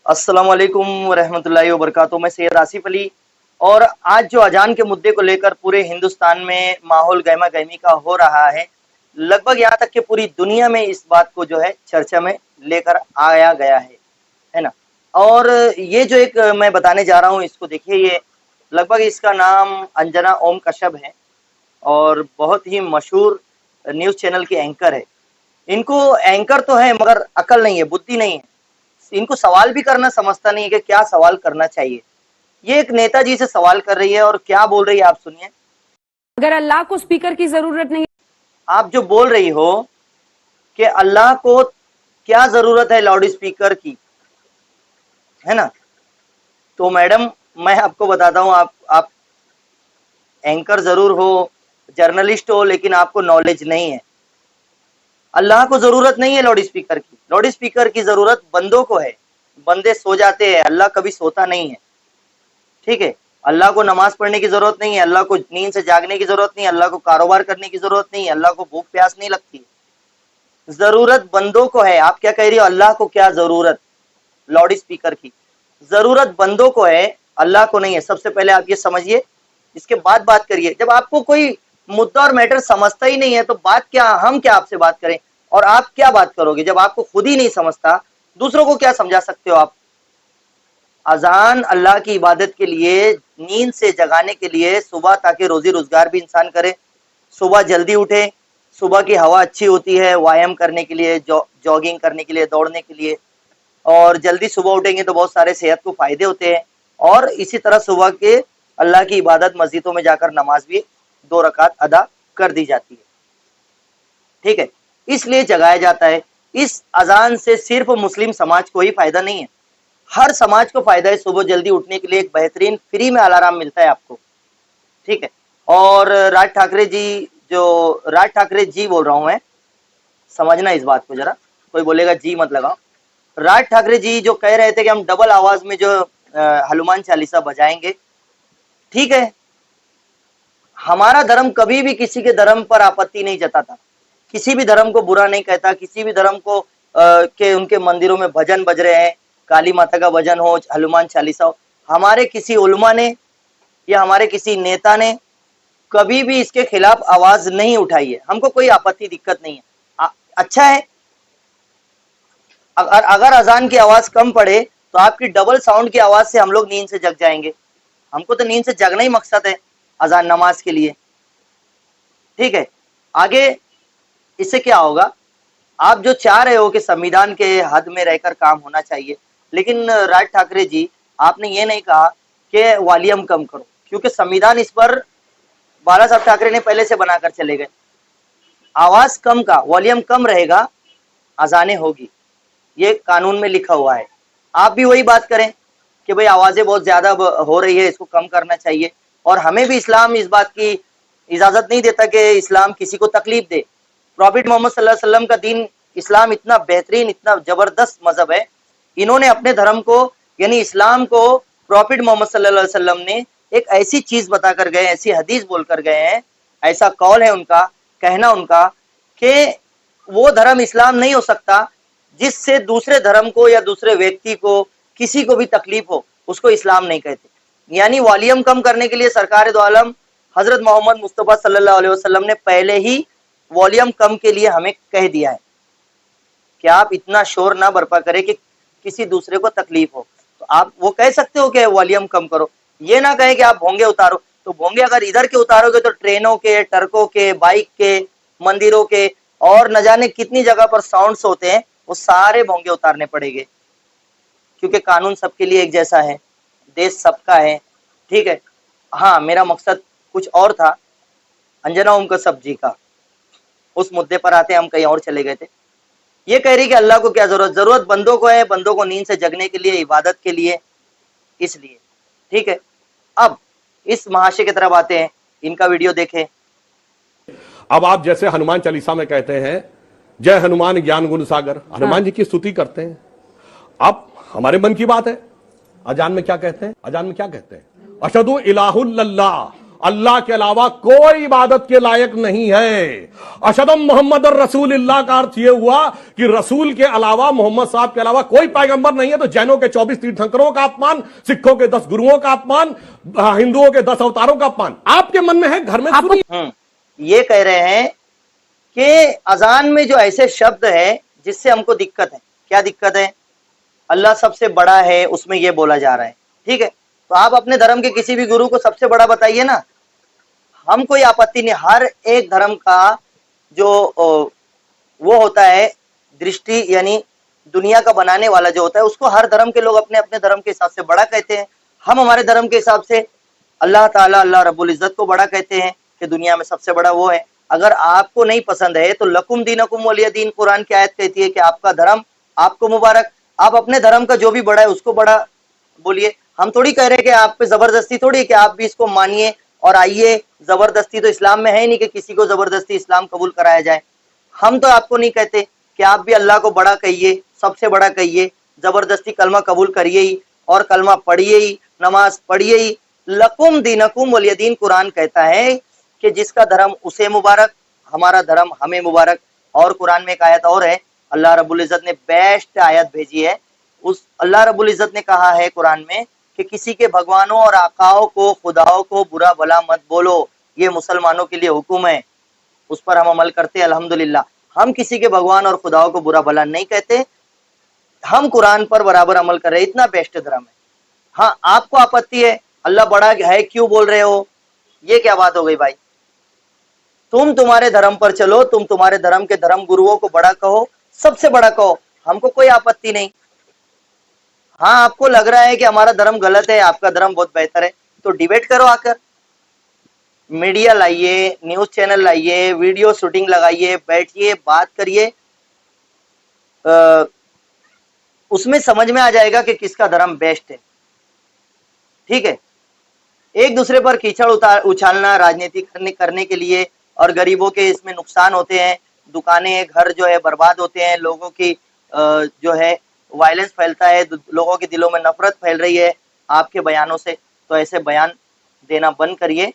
अस्सलाम वालेकुम रहमतुल्लाहि व बरकातुहू। मैं सैयद आसिफ अली और आज जो अजान के मुद्दे को लेकर पूरे हिंदुस्तान में माहौल गहमा गहमी का हो रहा है, लगभग यहाँ तक कि पूरी दुनिया में इस बात को जो है चर्चा में लेकर आया गया है ना। और ये जो एक मैं बताने जा रहा हूँ, इसको देखिए, ये लगभग इसका नाम अंजना ओम कश्यप है और बहुत ही मशहूर न्यूज़ चैनल के एंकर है। इनको एंकर तो है मगर अकल नहीं है, बुद्धि नहीं है। इनको सवाल भी करना समझता नहीं है कि क्या सवाल करना चाहिए। ये एक नेताजी से सवाल कर रही है और क्या बोल रही है, आप सुनिए। अगर अल्लाह को स्पीकर की जरूरत नहीं, आप जो बोल रही हो कि अल्लाह को क्या जरूरत है लाउड स्पीकर की, है ना, तो मैडम मैं आपको बताता हूँ, आप एंकर जरूर हो, जर्नलिस्ट हो, लेकिन आपको नॉलेज नहीं है। अल्लाह को जरूरत नहीं है लाउड स्पीकर की। लाउड स्पीकर की जरूरत बंदों को है। बंदे सो जाते हैं, अल्लाह कभी सोता नहीं है। ठीक है, अल्लाह को नमाज पढ़ने की जरूरत नहीं है, अल्लाह को नींद से जागने की जरूरत नहीं है, अल्लाह को कारोबार करने की जरूरत नहीं है, अल्लाह को भूख प्यास नहीं लगती। जरूरत बंदों को है। आप क्या कह रही हो, अल्लाह को क्या जरूरत लाउड स्पीकर की? जरूरत बंदों को है, अल्लाह को नहीं है। सबसे पहले आप ये समझिए, इसके बाद बात करिए। जब आपको कोई मुद्दा और मैटर समझता ही नहीं है तो बात क्या, हम क्या आपसे बात करें और आप क्या बात करोगे? जब आपको खुद ही नहीं समझता, दूसरों को क्या समझा सकते हो आप? अजान अल्लाह की इबादत के लिए, नींद से जगाने के लिए, सुबह ताकि रोजी रोजगार भी इंसान करे, सुबह जल्दी उठे, सुबह की हवा अच्छी होती है व्यायाम करने के लिए, जॉगिंग करने के लिए, दौड़ने के लिए। और जल्दी सुबह उठेंगे तो बहुत सारे सेहत को फायदे होते हैं। और इसी तरह सुबह के अल्लाह की इबादत मस्जिदों में जाकर नमाज भी 2 रकात अदा कर दी जाती है। ठीक है, इसलिए जगाया जाता है। इस अजान से सिर्फ मुस्लिम समाज को ही फायदा नहीं है, हर समाज को फायदा है। सुबह जल्दी उठने के लिए एक बेहतरीन फ्री में अलार्म मिलता है आपको। ठीक है, और राज ठाकरे जी, जो राज ठाकरे जी बोल रहा हूं मैं, समझना इस बात को जरा, कोई बोलेगा जी मत लगाओ। राज ठाकरे जी जो कह रहे थे कि हम डबल आवाज में जो हनुमान चालीसा बजाएंगे, ठीक है, हमारा धर्म कभी भी किसी के धर्म पर आपत्ति नहीं जताता, किसी भी धर्म को बुरा नहीं कहता, किसी भी धर्म को के उनके मंदिरों में भजन बज रहे हैं, काली माता का भजन हो, हनुमान चालीसा हो, हमारे किसी उलमा ने या हमारे किसी नेता ने कभी भी इसके खिलाफ आवाज नहीं उठाई है। हमको कोई आपत्ति दिक्कत नहीं है। अच्छा है, अगर अजान की आवाज कम पड़े तो आपकी डबल साउंड की आवाज से हम लोग नींद से जग जाएंगे। हमको तो नींद से जगना ही मकसद है अजान नमाज के लिए। ठीक है, आगे इससे क्या होगा? आप जो चाह रहे हो कि संविधान के हद में रहकर काम होना चाहिए, लेकिन राज ठाकरे जी आपने ये नहीं कहा कि वॉल्यूम कम करो, क्योंकि संविधान इस पर बाला साहब ठाकरे ने पहले से बनाकर चले गए। आवाज कम का, वॉल्यूम कम रहेगा, अजानें होगी, ये कानून में लिखा हुआ है। आप भी वही बात करें कि भाई आवाजें बहुत ज्यादा हो रही है, इसको कम करना चाहिए। और हमें भी इस्लाम इस बात की इजाजत नहीं देता कि इस्लाम किसी को तकलीफ दे। प्रॉफिट मोहम्मद सल्लल्लाहु अलैहि वसल्लम का दीन इस्लाम इतना बेहतरीन, इतना जबरदस्त मजहब है। इन्होंने अपने धर्म को यानी इस्लाम को, प्रॉफिट मोहम्मद सल्लल्लाहु अलैहि वसल्लम ने एक ऐसी चीज बताकर गए, ऐसी हदीस बोलकर गए हैं, ऐसा कौल है उनका, कहना उनका, कि वो धर्म इस्लाम नहीं हो सकता जिससे दूसरे धर्म को या दूसरे व्यक्ति को, किसी को भी तकलीफ हो, उसको इस्लाम नहीं कहते। यानी वॉल्यूम कम करने के लिए सरकार दो आलम हजरत मोहम्मद मुस्तफ़ा सल्लल्लाहु अलैहि वसल्लम ने पहले ही वॉल्यूम कम के लिए हमें कह दिया है कि आप इतना शोर ना बरपा करें कि किसी दूसरे को तकलीफ हो। तो आप वो कह सकते हो कि वॉल्यूम कम करो, ये ना कहे कि आप भोंगे उतारो। तो भोंगे अगर इधर के उतारोगे तो ट्रेनों के, ट्रकों के, बाइक के, मंदिरों के और न जाने कितनी जगह पर साउंड्स होते हैं, वो सारे भोंगे उतारने पड़ेंगे, क्योंकि कानून सबके लिए एक जैसा है, देश सबका है। ठीक है, हाँ, मेरा मकसद कुछ और था, अंजना ओम कश्यप जी का। उस मुद्दे पर आते हम कहीं और चले गए थे। ये कह रही कि अल्लाह को क्या जरूरत? जरूरत बंदों को है, बंदों को नींद से जगने के लिए, इबादत के लिए, इसलिए। ठीक है, अब इस महाशय की तरफ आते हैं, इनका वीडियो देखें। अब आप जैसे हनुमान चालीसा में कहते हैं जय हनुमान ज्ञान गुण सागर, हनुमान जी की स्तुति करते हैं। अब हमारे मन की बात है, अजान में क्या कहते हैं? अजान में क्या कहते हैं? अशहदु इलाहुल्लल्लाह, अल्लाह के अलावा कोई इबादत के लायक नहीं है। अशदम मोहम्मद और रसूलुल्लाह का अर्थ यह हुआ कि रसूल के अलावा, मोहम्मद साहब के अलावा कोई पैगंबर नहीं है। तो जैनों के 24 तीर्थंकरों का अपमान, सिखों के 10 गुरुओं का अपमान, हिंदुओं के 10 अवतारों का अपमान आपके मन में है, घर में सुनिए। ये कह रहे हैं कि अजान में जो ऐसे शब्द है जिससे हमको दिक्कत है। क्या दिक्कत है? अल्लाह सबसे बड़ा है, उसमें यह बोला जा रहा है। ठीक है, तो आप अपने धर्म के किसी भी गुरु को सबसे बड़ा बताइए ना, हम कोई आपत्ति नहीं। हर एक धर्म का जो वो होता है दृष्टि, यानी दुनिया का बनाने वाला जो होता है, उसको हर धर्म के लोग अपने अपने धर्म के हिसाब से बड़ा कहते हैं। हम हमारे धर्म के हिसाब से अल्लाह ताला, अल्लाह रब्बुल इज्जत को बड़ा कहते हैं कि दुनिया में सबसे बड़ा वो है। अगर आपको नहीं पसंद है तो लकुम दीनकुम वलिय दीन, कुरान की आयत कहती है कि आपका धर्म आपको मुबारक। आप अपने धर्म का जो भी बड़ा है उसको बड़ा बोलिए। हम थोड़ी कह रहे हैं कि आप पे जबरदस्ती थोड़ी है कि आप भी इसको मानिए और आइए। जबरदस्ती तो इस्लाम में है ही नहीं कि किसी को जबरदस्ती इस्लाम कबूल कराया जाए। हम तो आपको नहीं कहते कि आप भी अल्लाह को बड़ा कहिए, सबसे बड़ा कहिए, जबरदस्ती कलमा कबूल करिए ही और कलमा पढ़िए ही, नमाज पढ़िए ही। लकुम दीनकुम वलिय दीन, कुरान कहता है कि जिसका धर्म उसे मुबारक, हमारा धर्म हमें मुबारक। और कुरान में एक आयत और है, अल्लाह रब्बुल इज्जत ने बेस्ट आयत भेजी है। उस अल्लाह रब्बुल इज्जत ने कहा है कुरान में कि किसी के भगवानों और आकाओं को, खुदाओं को बुरा भला मत बोलो, ये मुसलमानों के लिए हुक्म है। उस पर हम अमल करते हैं, अल्हम्दुलिल्लाह। हम किसी के भगवान और खुदाओं को बुरा भला नहीं कहते, हम कुरान पर बराबर अमल कर रहे हैं। इतना बेस्ट धर्म है। हाँ, आपको आपत्ति है, अल्लाह बड़ा है क्यों बोल रहे हो, ये क्या बात हो गई भाई? तुम तुम्हारे धर्म पर चलो, तुम तुम्हारे धर्म के धर्म गुरुओं को बड़ा कहो, सबसे बड़ा कहो, हमको कोई आपत्ति नहीं। हाँ, आपको लग रहा है कि हमारा धर्म गलत है, आपका धर्म बहुत बेहतर है, तो डिबेट करो आकर। मीडिया लाइए, न्यूज चैनल लाइए, वीडियो शूटिंग लगाइए, बैठिए, बात करिए, उसमें समझ में आ जाएगा कि किसका धर्म बेस्ट है। ठीक है, एक दूसरे पर कीचड़ उछालना राजनीति करने के लिए, और गरीबों के इसमें नुकसान होते हैं, दुकानें, घर जो है बर्बाद होते हैं, लोगों की जो है वायलेंस फैलता है, लोगों के दिलों में नफरत फैल रही है आपके बयानों से। तो ऐसे बयान देना बंद करिए।